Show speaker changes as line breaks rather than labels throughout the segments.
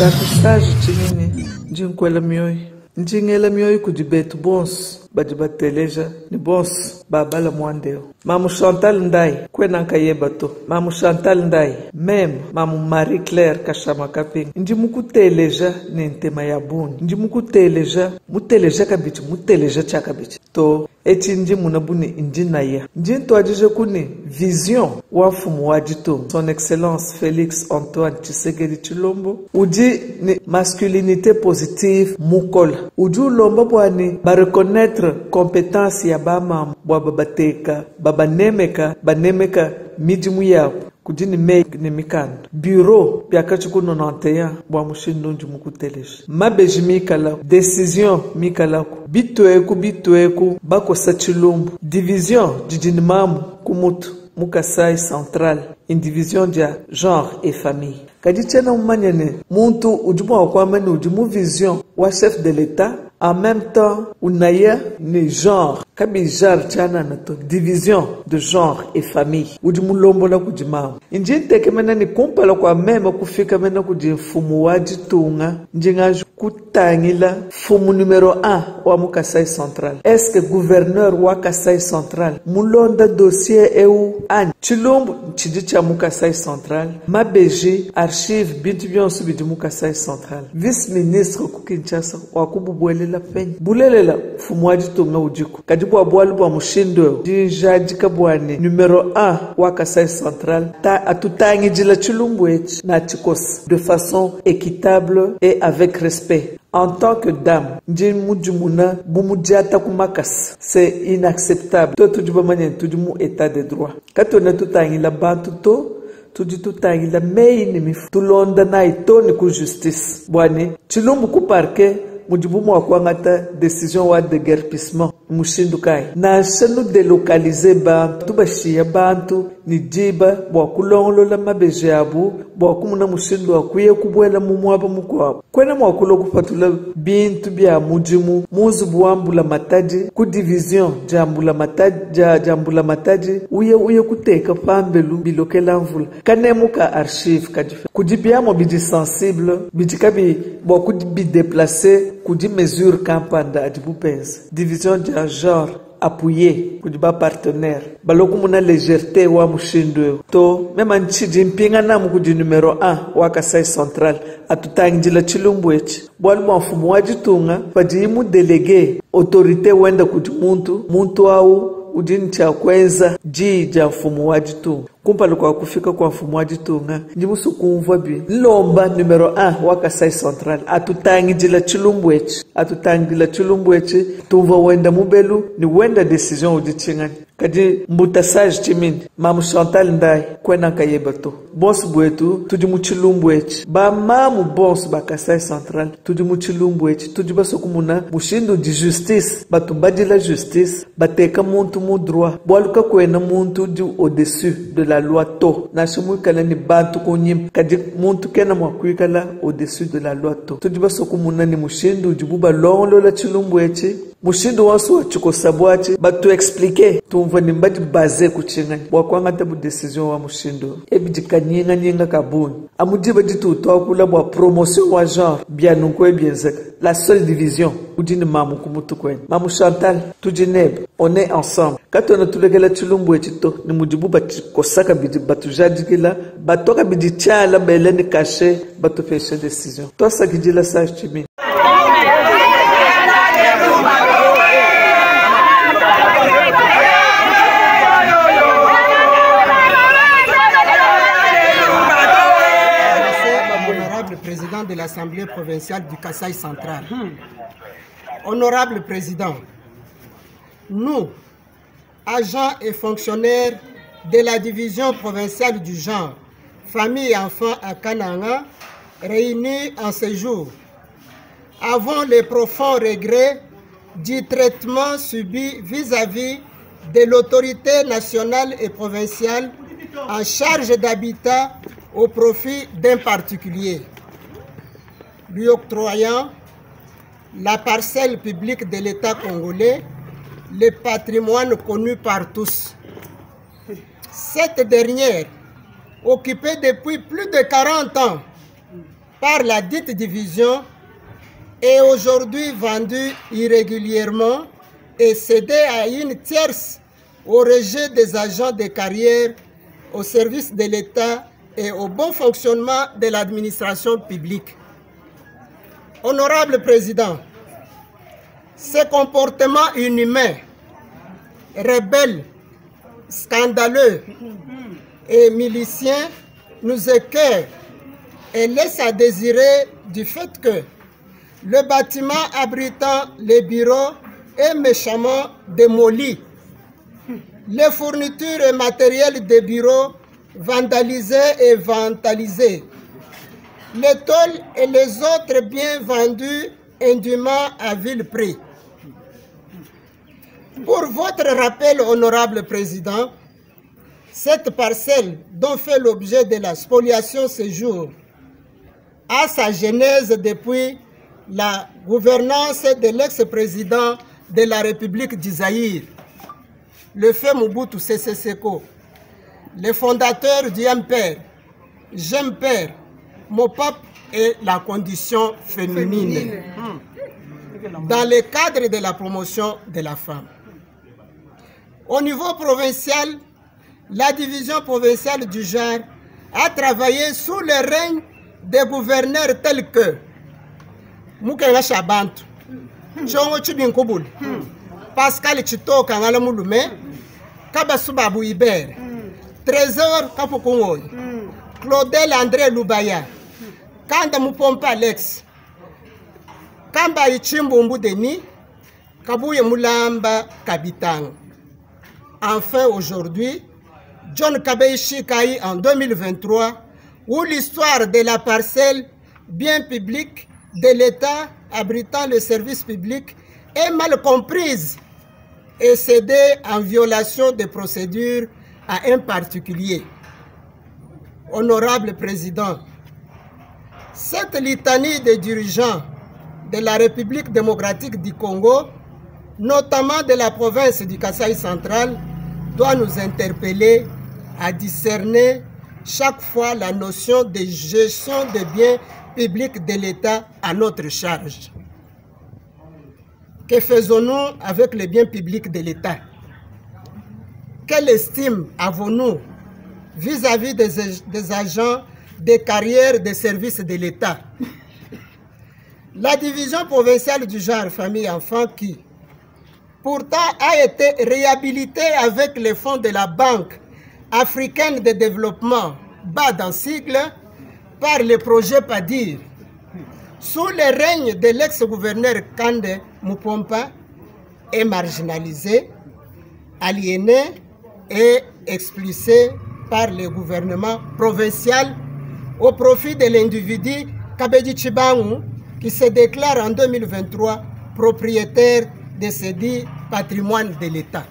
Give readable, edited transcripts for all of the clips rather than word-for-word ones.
Dakusage chingini njinkwela mioyi njingela mioyi kudibetu bons badibateleja ni bons babala mwandeo mamu Chantal Ndai kwenanka yebato mamu Chantal Ndai meme mamu Marie Claire kashama kaping ndi mukuteleja ni ntema ya buni ndi muteleja kabichi muteleja chakabichi to eti ndi munabuni ndi naya ndi ntwajije kuni vision wa mfumu wajito son excellence Félix Antoine Tshisekedi Tshilombo uji ni masculinité positive mukola uji ulomba bwani ba reconnaître compétence ya bama bwa babateka banemeka midimu yabo kujini make ni mikando bureau byakachuku 91 bwa mushindo nji mukuteleja mabeji mikala decision mikala bitoeku bako sa Tshilombo division jijini mamu kumutu mukasai central in division dia genre et famille kadi tshena umanyane muntu ujimu wakwamani ujimu vision wa chef de l'état en même temps unaya ni genre kabi jar chana nato division de genre et famille ujimu lombola kujimao injinteke mena ni kumpala kwa mema kufika mena kujimfumu wajitunga njinga kutangila fumu numero 1 wa mukasai central est-ce que gouverneur wa Kasai central mulonda dossier eu an Tshilombo chidicha mukasai central mabeji archive bintu byonso bidi mukasai central vice ministre ku Kinshasa wa kububwelela penye bulelela fumu wajitunga ujiku kadibu abwalu bwa mushindo dijadika bwane numero 1 wa Kasai central ta atutangi jila Tshilombo na chikos de façon équitable et avec respect. En tant que dame, njimujumuna bumudiata kumakas, c'est inacceptable. Toi tujuba manye tujumu état de droit. Katona tutangi la bantu to tuji tutangi la mei ni mifu. Tulonda na ito ni ku justice. Bwani, Tshilombo ku parquet mujibumu wakwangata décision wa déguerpissement mushindu kai na shanu délocaliser bantu tubashia bantu ni jiba bwa kulongolola mabeje abu bwa kumuna mushindu akuye kubwela mumwaba mukwabo kwena mwakulo kupatula bintu bya mujimu muzu buambula mataji ku division jambula mataji uye kuteka pambelu bilokela mvula kanemuka archive kadifa kujibiamo bidi sensible bidikabi bwa kudibi déplacer kudi mesure kampanda adibupenza division de genre appuyé kudiba partenaire baloku muna légèreté wa mushindo to mema nchidi mpinga namu kudi numero 1 wa Kasai central atutangila Tshilombo bwalu mfumu wajitunga padimu délégué autorité wenda kudi muntu au udini cha kwenza jija mfumu wajitunga kumpalo kwa kufika kwa mfumu wajitunga njimusu kumva bi lomba numero 1 wa Kasai central atutangila Tshilombo tuva wenda mubelu ni wenda decision ujichingani kadi mbuta sage chimini mamu Chantal Ndai kwena kayebato boss bwetu tujimu Tshilombo ba mamu boss ba Kasai central tujimu Tshilombo tujiba sokumuna mushindo di justice batubadila justice bateka muntu mu droit bwaluka kwena muntu di au-dessus de la loi to na shimu kala ni bantu kunyim kadi muntu kena mwakwikala au-dessus de la loi to tujiba sokumuna ni mushindo jibuba longo la Tshilombo mushindo wasu wa chikosabwachi batu expliquer tumva ni mbadi baze kuchingani wakwanga tabu decision wa mushindo ebidikanyinga kabuni amudiba ditu twakula bwa promotion wa genre bien nunkwe bienzeka la seule division udini mamu kumutu kwen mamu Chantal tujineb on est ensemble katona tulekela Tshilombo to ni mudibu batikosaka bidi batu jadikila batoka bidi chala beleni caché batu feshe decision to sakidila sa chimi.
Président de l'Assemblée provinciale du Kasai central. Honorable Président, nous, agents et fonctionnaires de la division provinciale du genre, famille et enfants à Kananga, réunis en ce jour, avons le profond regret du traitement subi vis-à-vis de l'autorité nationale et provinciale en charge d'habitat au profit d'un particulier, lui octroyant la parcelle publique de l'État congolais, le patrimoine connu par tous. Cette dernière, occupée depuis plus de 40 ans par la dite division est aujourd'hui vendue irrégulièrement et cédée à une tierce au rejet des agents de carrière, au service de l'État et au bon fonctionnement de l'administration publique. Honorable Président, ces comportements inhumains, rebelles, scandaleux et miliciens nous écœurent et laissent à désirer du fait que le bâtiment abritant les bureaux est méchamment démoli. Les fournitures et matériels des bureaux vandalisés et vandalisés. Les tôles et les autres biens vendus indûment à vil prix. Pour votre rappel, honorable Président, cette parcelle dont fait l'objet de la spoliation ce jour a sa genèse depuis la gouvernance de l'ex-président de la République du Zaïre, le feu Mobutu Sese Seko, le fondateur du MPR, JMPR, MOPAP et la condition féminine, dans le cadre de la promotion de la femme. Au niveau provincial, la division provinciale du genre a travaillé sous le règne des gouverneurs tels que Moukenga Chabantu, Chongo Chibinkouboul, Pascal Chito Kangala Mouloumé, Kabasuba Bouiber, Trésor Kapokongoy, Claudel André Loubaya, Kanda Moupompa Alex, Kamba Ichimbumbu Deni, Kabouye Moulamba Kabitang. Enfin aujourd'hui, John Kabeishi Kai en 2023, où l'histoire de la parcelle bien public de l'État abritant le service public est mal comprise et cédée en violation des procédures à un particulier. Honorable Président, cette litanie des dirigeants de la République démocratique du Congo, notamment de la province du Kasaï central, doit nous interpeller à discerner chaque fois la notion de gestion des biens publics de l'État à notre charge. Que faisons-nous avec les biens publics de l'État? Quelle estime avons-nous vis-à-vis des agents des carrières des services de l'État? La division provinciale du genre famille-enfant qui, pourtant, a été réhabilitée avec les fonds de la Banque africaine de développement, BAD en sigle, par le projet PADIR, sous le règne de l'ex-gouverneur Kande Moupompa, est marginalisée, aliénée et expulsée par le gouvernement provincial au profit de l'individu Kabedi Chibangu qui se déclare en 2023 propriétaire de ce dit patrimoine de l'État.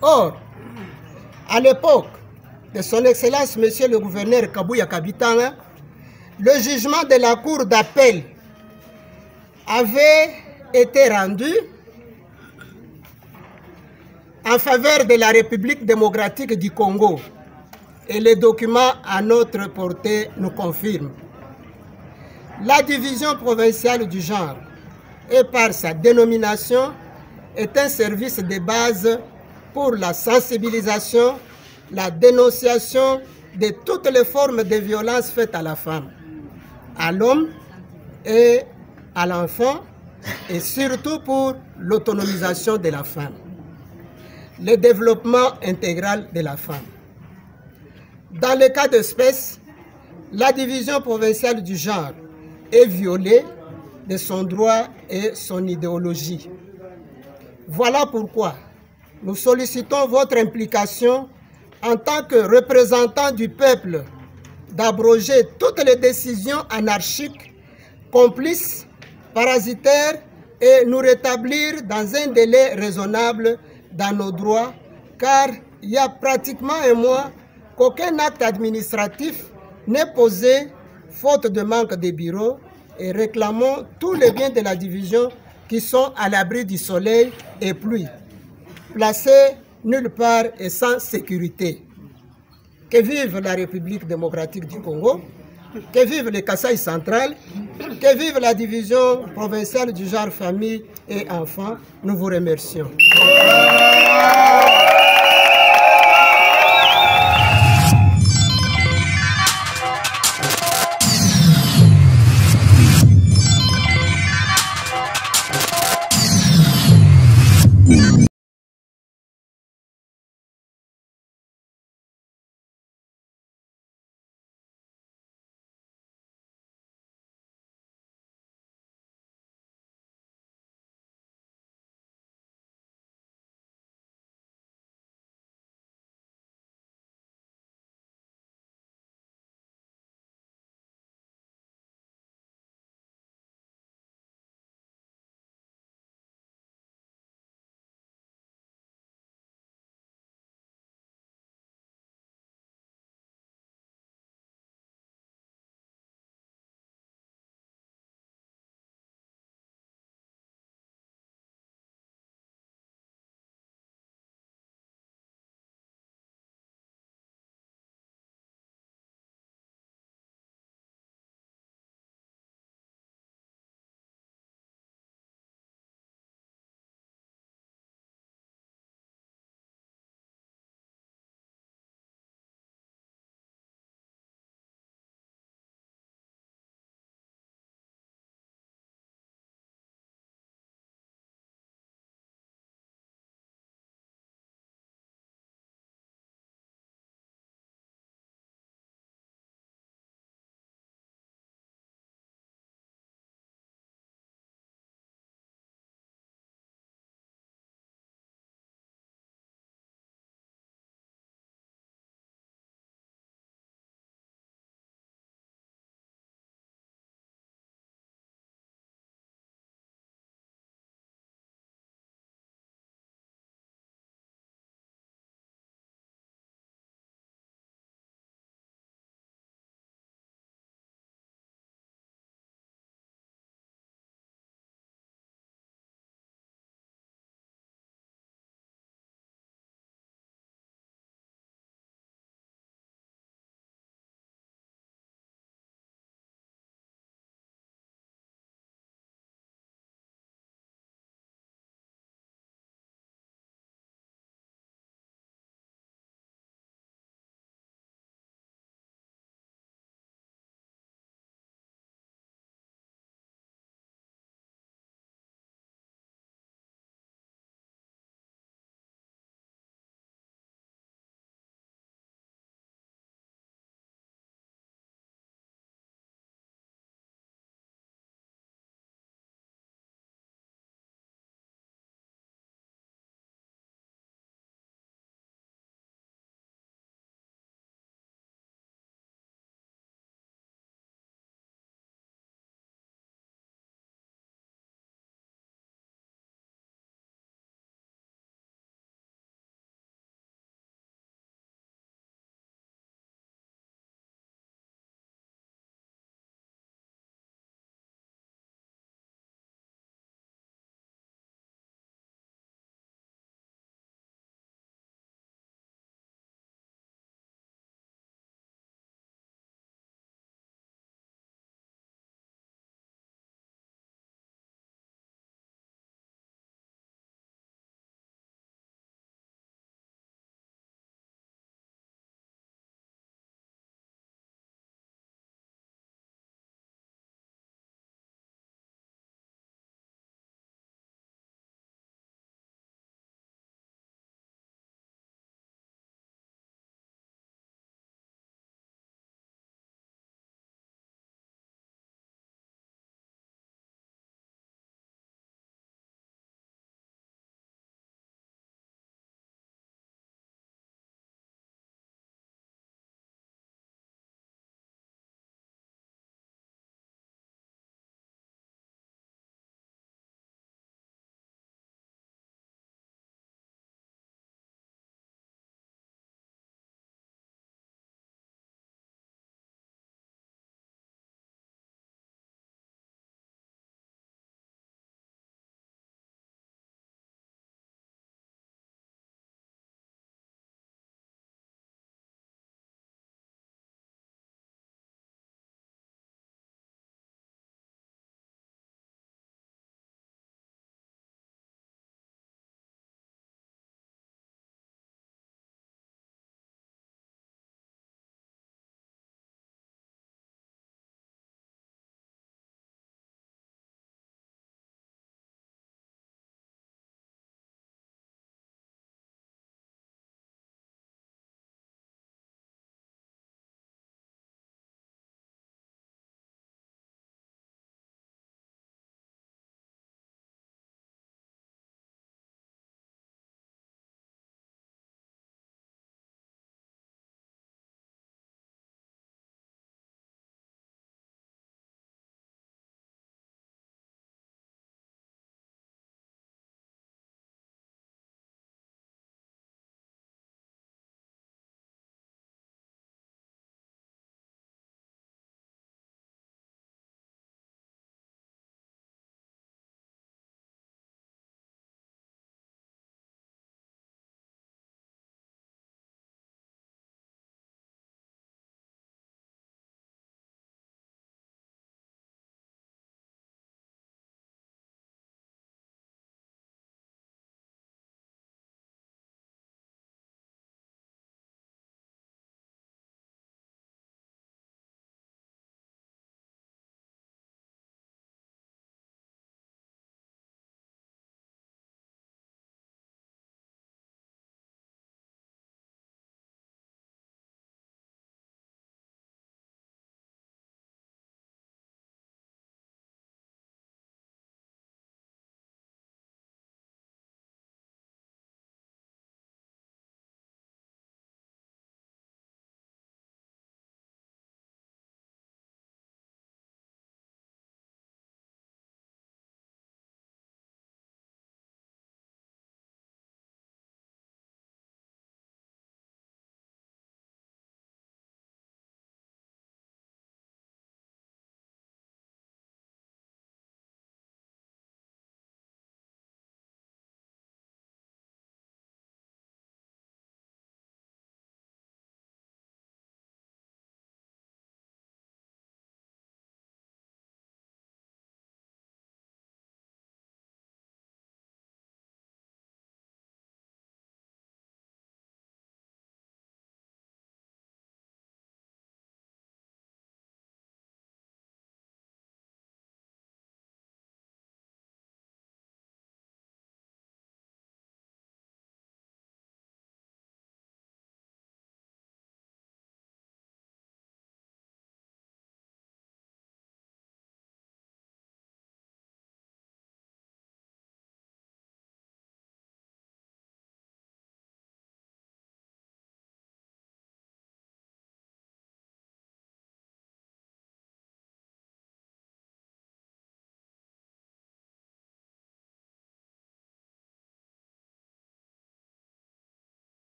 Or, à l'époque de son Excellence, Monsieur le gouverneur Kabouya Kabitanga, le jugement de la Cour d'appel avait été rendu en faveur de la République démocratique du Congo et les documents à notre portée nous confirment. La division provinciale du genre, et par sa dénomination, est un service de base pour la sensibilisation, la dénonciation de toutes les formes de violence faites à la femme, à l'homme et à l'enfant, et surtout pour l'autonomisation de la femme, le développement intégral de la femme. Dans le cas d'espèce, la division provinciale du genre est violée de son droit et son idéologie. Voilà pourquoi nous sollicitons votre implication en tant que représentant du peuple d'abroger toutes les décisions anarchiques, complices, parasitaires et nous rétablir dans un délai raisonnable dans nos droits, car il y a pratiquement un mois qu'aucun acte administratif n'est posé faute de manque de bureaux et réclamons tous les biens de la division qui sont à l'abri du soleil et pluie, placés nulle part et sans sécurité. Que vive la République démocratique du Congo, que vive le Kasaï central, que vive la division provinciale du genre famille et enfants. Nous vous remercions.